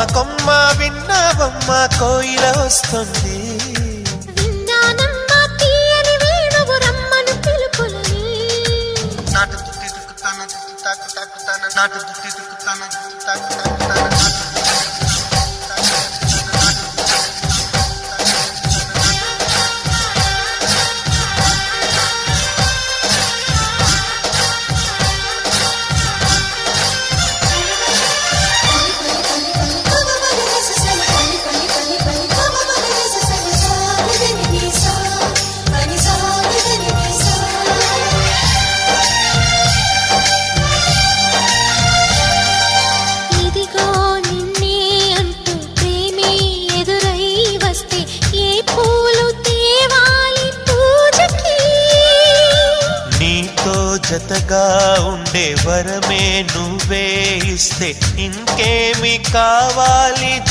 కొమ్మ విన్నావమ్మ కోయిల వస్తుంది. విన్నానమ్మ తీయని వేణువు రమ్మను పిలుపులని. నాటు దుత్తి దుక్కుతాన దుత్తి తాకు తాకుతాన నాటు దుత్తి దుక్కుతాన దుత్తి తాకు తాకుతాన జతగా ఉండే వరమే నువ్వే ఇస్తే ఇంకేమి కావాలి.